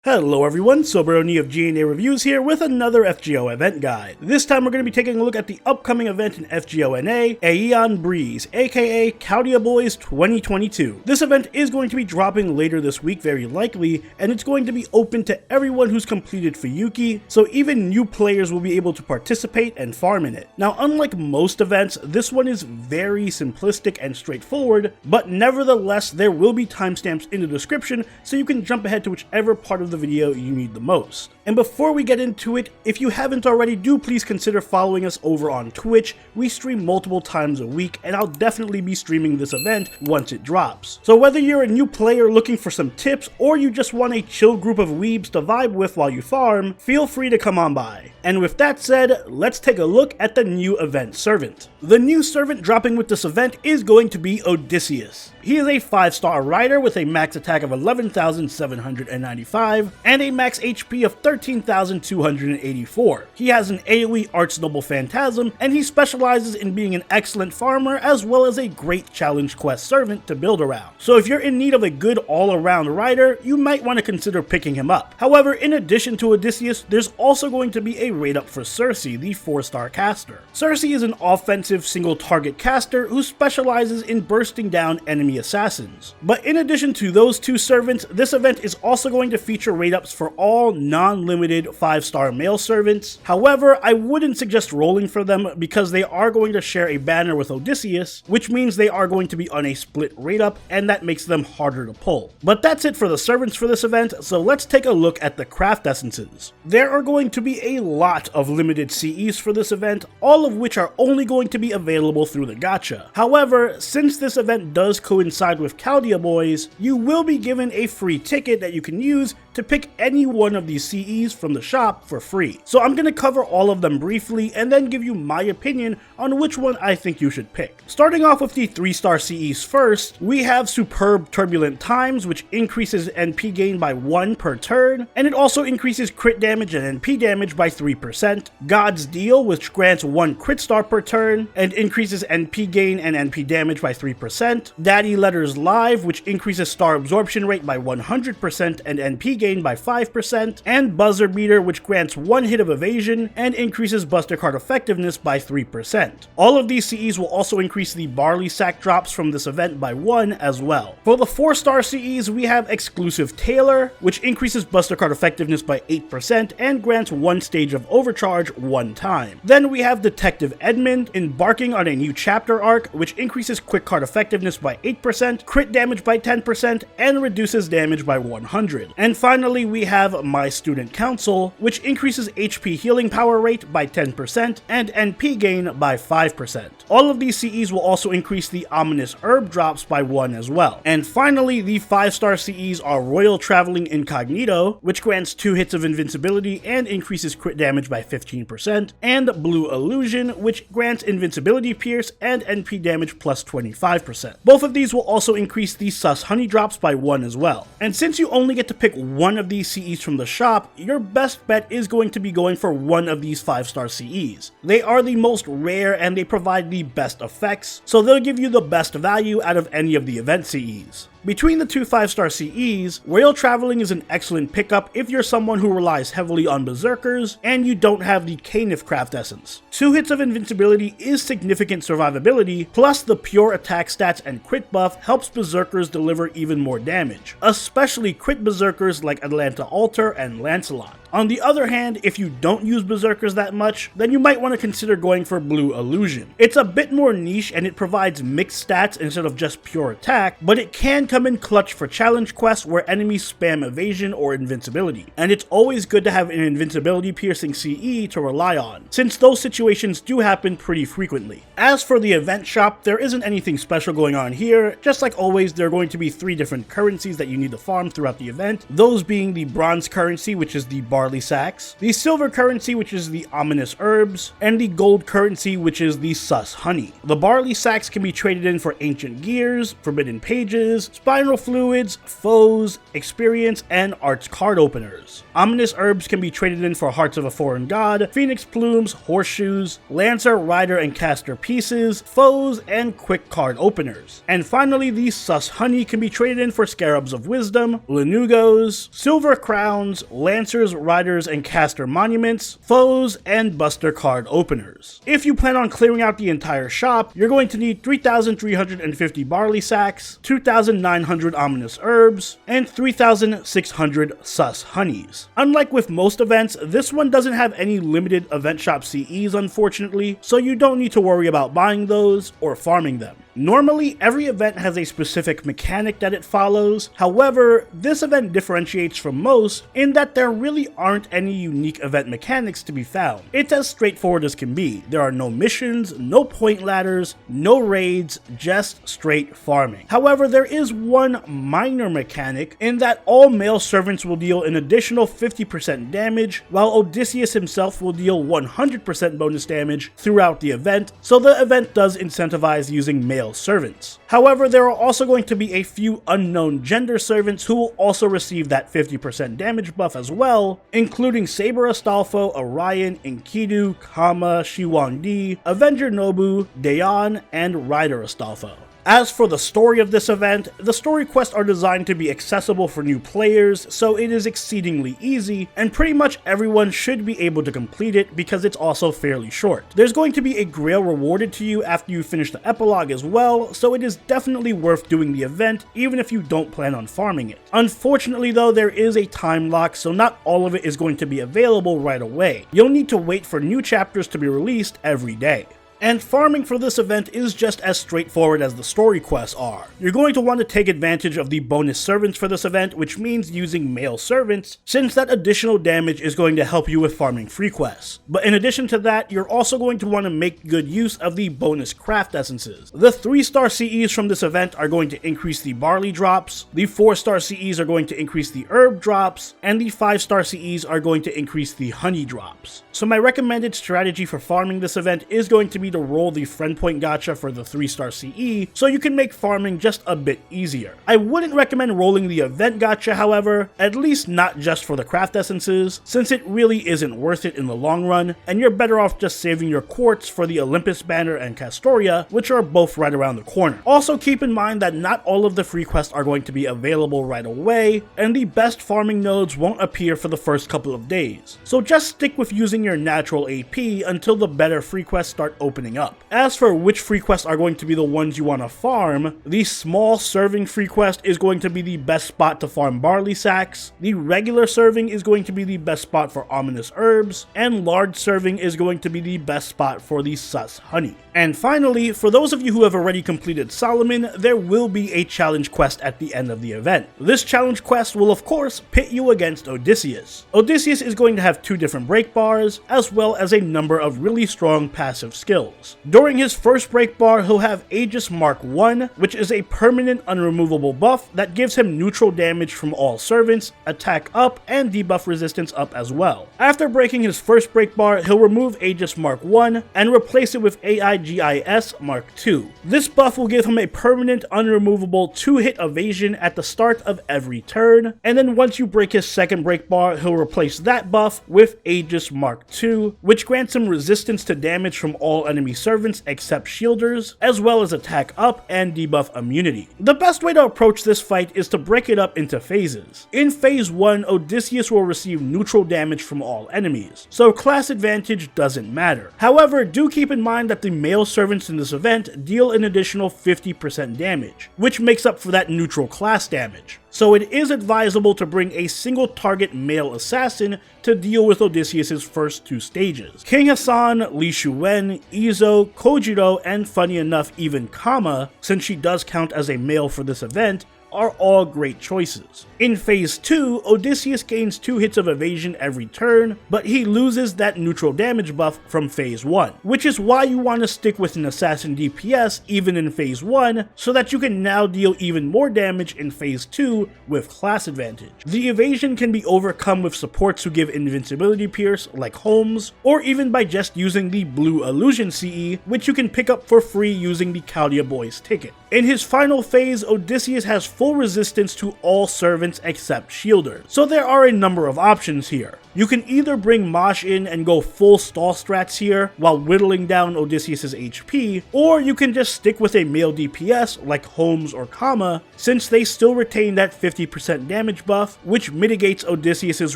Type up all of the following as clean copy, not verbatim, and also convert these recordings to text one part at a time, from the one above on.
Hello everyone, Soberoni of G&A Reviews here with another FGO event guide. This time we're going to be taking a look at the upcoming event in FGO-NA, Aeaean Breeze, aka Chaldea Boys 2022. This event is going to be dropping later this week very likely, and it's going to be open to everyone who's completed Fuyuki, so even new players will be able to participate and farm in it. Now unlike most events, this one is very simplistic and straightforward, but nevertheless there will be timestamps in the description so you can jump ahead to whichever part of the video you need the most. And before we get into it, if you haven't already, do please consider following us over on Twitch. We stream multiple times a week, and I'll definitely be streaming this event once it drops. So whether you're a new player looking for some tips, or you just want a chill group of weebs to vibe with while you farm, feel free to come on by. And with that said, let's take a look at the new event servant. The new servant dropping with this event is going to be Odysseus. He is a 5-star rider with a max attack of 11,795 and a max HP of 13,284. He has an AoE Arch Noble Phantasm, and he specializes in being an excellent farmer as well as a great challenge quest servant to build around. So if you're in need of a good all-around rider, you might want to consider picking him up. However, in addition to Odysseus, there's also going to be a raid up for Cersei, the 4-star caster. Cersei is an offensive single-target caster who specializes in bursting down enemy assassins. But in addition to those two servants, this event is also going to feature raid ups for all non-limited 5-star male servants. However, I wouldn't suggest rolling for them because they are going to share a banner with Odysseus, which means they are going to be on a split raid up, and that makes them harder to pull. But that's it for the servants for this event, so let's take a look at the craft essences. There are going to be a lot of limited CEs for this event, all of which are only going to be available through the gacha. However, since this event does coincide with Chaldea Boys, you will be given a free ticket that you can use to pick any one of these CEs from the shop for free. So I'm going to cover all of them briefly and then give you my opinion on which one I think you should pick. Starting off with the 3-star CEs first, we have Superb Turbulent Times, which increases NP gain by 1 per turn, and it also increases crit damage and NP damage by 3%. God's Deal, which grants 1 crit star per turn and increases NP gain and NP damage by 3%. Daddy Letters Live, which increases star absorption rate by 100% and NP gain by 5%, and Buzzer Beater, which grants 1 hit of evasion and increases Buster Card effectiveness by 3%. All of these CEs will also increase the Barley Sack drops from this event by 1 as well. For the 4-star CEs, we have Exclusive Tailor, which increases Buster Card effectiveness by 8% and grants 1 stage of overcharge 1 time. Then we have Detective Edmund, embarking on a new chapter arc, which increases quick card effectiveness by 8%, crit damage by 10%, and reduces damage by 100. And finally, we have My Student Council, which increases HP healing power rate by 10% and NP gain by 5%. All of these CEs will also increase the Ominous Herb drops by 1 as well. And finally, the 5-star CEs are Royal Traveling Incognito, which grants 2 hits of invincibility and increases crit damage by 15%, and Blue Illusion, which grants Invincibility Pierce and NP damage plus 25%. Both of these will also increase the Sus Honey drops by 1 as well. And since you only get to pick one of these CEs from the shop, your best bet is going to be going for one of these 5-star CEs. They are the most rare and they provide the best effects, so they'll give you the best value out of any of the event CEs. Between the two 5-star CEs, Royal Traveling is an excellent pickup if you're someone who relies heavily on Berserkers and you don't have the Canif craft essence. 2 hits of invincibility is significant survivability, plus the pure attack stats and crit buff helps Berserkers deliver even more damage, especially crit Berserkers like Atlanta Alter and Lancelot. On the other hand, if you don't use Berserkers that much, then you might want to consider going for Blue Illusion. It's a bit more niche and it provides mixed stats instead of just pure attack, but it can come in clutch for challenge quests where enemies spam evasion or invincibility, and it's always good to have an invincibility piercing CE to rely on, since those situations do happen pretty frequently. As for the event shop, there isn't anything special going on here. Just like always, there are going to be 3 different currencies that you need to farm throughout the event, those being the bronze currency, which is the Barley barley sacks, the silver currency, which is the ominous herbs, and the gold currency, which is the sus honey. The barley sacks can be traded in for ancient gears, forbidden pages, spiral fluids, foes, experience, and arts card openers. Ominous herbs can be traded in for hearts of a foreign god, phoenix plumes, horseshoes, lancer, rider, and caster pieces, foes, and quick card openers. And finally, the sus honey can be traded in for scarabs of wisdom, lanugos, silver crowns, lancers, riders, and caster monuments, foes, and buster card openers. If you plan on clearing out the entire shop, you're going to need 3,350 barley sacks, 2,900 ominous herbs, and 3,600 sus honeys. Unlike with most events, this one doesn't have any limited event shop CEs unfortunately, so you don't need to worry about buying those or farming them. Normally, every event has a specific mechanic that it follows. However, this event differentiates from most in that there really aren't any unique event mechanics to be found. It's as straightforward as can be. There are no missions, no point ladders, no raids, just straight farming. However, there is one minor mechanic in that all male servants will deal an additional 50% damage, while Odysseus himself will deal 100% bonus damage throughout the event, so the event does incentivize using male servants. However, there are also going to be a few unknown gender servants who will also receive that 50% damage buff as well, including Saber Astolfo, Orion, Enkidu, Kama, Shiwandi, Avenger Nobu, Dayan, and Rider Astolfo. As for the story of this event, the story quests are designed to be accessible for new players, so it is exceedingly easy, and pretty much everyone should be able to complete it because it's also fairly short. There's going to be a grail rewarded to you after you finish the epilogue as well, so it is definitely worth doing the event even if you don't plan on farming it. Unfortunately though, there is a time lock, so not all of it is going to be available right away. You'll need to wait for new chapters to be released every day. And farming for this event is just as straightforward as the story quests are. You're going to want to take advantage of the bonus servants for this event, which means using male servants, since that additional damage is going to help you with farming free quests. But in addition to that, you're also going to want to make good use of the bonus craft essences. The 3-star CEs from this event are going to increase the barley drops, the 4-star CEs are going to increase the herb drops, and the 5-star CEs are going to increase the honey drops. So my recommended strategy for farming this event is going to be to roll the friend point gacha for the 3-star CE so you can make farming just a bit easier. I wouldn't recommend rolling the event gacha however, at least not just for the craft essences, since it really isn't worth it in the long run, and you're better off just saving your quartz for the Olympus banner and Castoria, which are both right around the corner. Also keep in mind that not all of the free quests are going to be available right away, and the best farming nodes won't appear for the first couple of days. So just stick with using your natural AP until the better free quests start opening up. As for which free quests are going to be the ones you want to farm, the small serving free quest is going to be the best spot to farm barley sacks, the regular serving is going to be the best spot for ominous herbs, and large serving is going to be the best spot for the sus honey. And finally, for those of you who have already completed Solomon, there will be a challenge quest at the end of the event. This challenge quest will of course pit you against Odysseus. Odysseus is going to have 2 different break bars, as well as a number of really strong passive skills. During his first break bar, he'll have Aegis Mark 1, which is a permanent unremovable buff that gives him neutral damage from all servants, attack up, and debuff resistance up as well. After breaking his first break bar, he'll remove Aegis Mark 1 and replace it with AIGIS Mark 2. This buff will give him a permanent unremovable 2-hit evasion at the start of every turn, and then once you break his second break bar, he'll replace that buff with Aegis Mark 2, which grants him resistance to damage from all enemy servants except shielders, as well as attack up and debuff immunity. The best way to approach this fight is to break it up into phases. In phase 1, Odysseus will receive neutral damage from all enemies, so class advantage doesn't matter. However, do keep in mind that the male servants in this event deal an additional 50% damage, which makes up for that neutral class damage. So it is advisable to bring a single target male assassin to deal with Odysseus' first 2 stages. King Hassan, Li Shuwen, Izo, Kojiro, and funny enough even Kama, since she does count as a male for this event, are all great choices. In Phase 2, Odysseus gains 2 hits of evasion every turn, but he loses that neutral damage buff from Phase 1, which is why you want to stick with an assassin DPS even in Phase 1, so that you can now deal even more damage in Phase 2 with class advantage. The evasion can be overcome with supports who give invincibility pierce like Holmes, or even by just using the blue illusion CE, which you can pick up for free using the Chaldea Boys ticket. In his final phase, Odysseus has full resistance to all servants except shielders, so there are a number of options here. You can either bring Mosh in and go full stall strats here while whittling down Odysseus' HP, or you can just stick with a male DPS like Holmes or Kama, since they still retain that 50% damage buff, which mitigates Odysseus'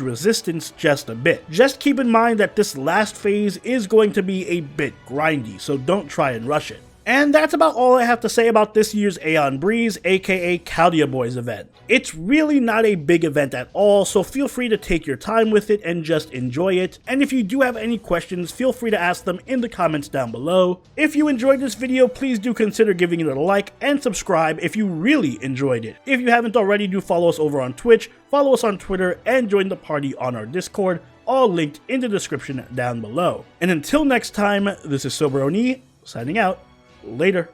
resistance just a bit. Just keep in mind that this last phase is going to be a bit grindy, so don't try and rush it. And that's about all I have to say about this year's Aeaean Breeze, aka Chaldea Boys event. It's really not a big event at all, so feel free to take your time with it and just enjoy it. And if you do have any questions, feel free to ask them in the comments down below. If you enjoyed this video, please do consider giving it a like and subscribe if you really enjoyed it. If you haven't already, do follow us over on Twitch, follow us on Twitter, and join the party on our Discord, all linked in the description down below. And until next time, this is Soberoni, signing out. Later.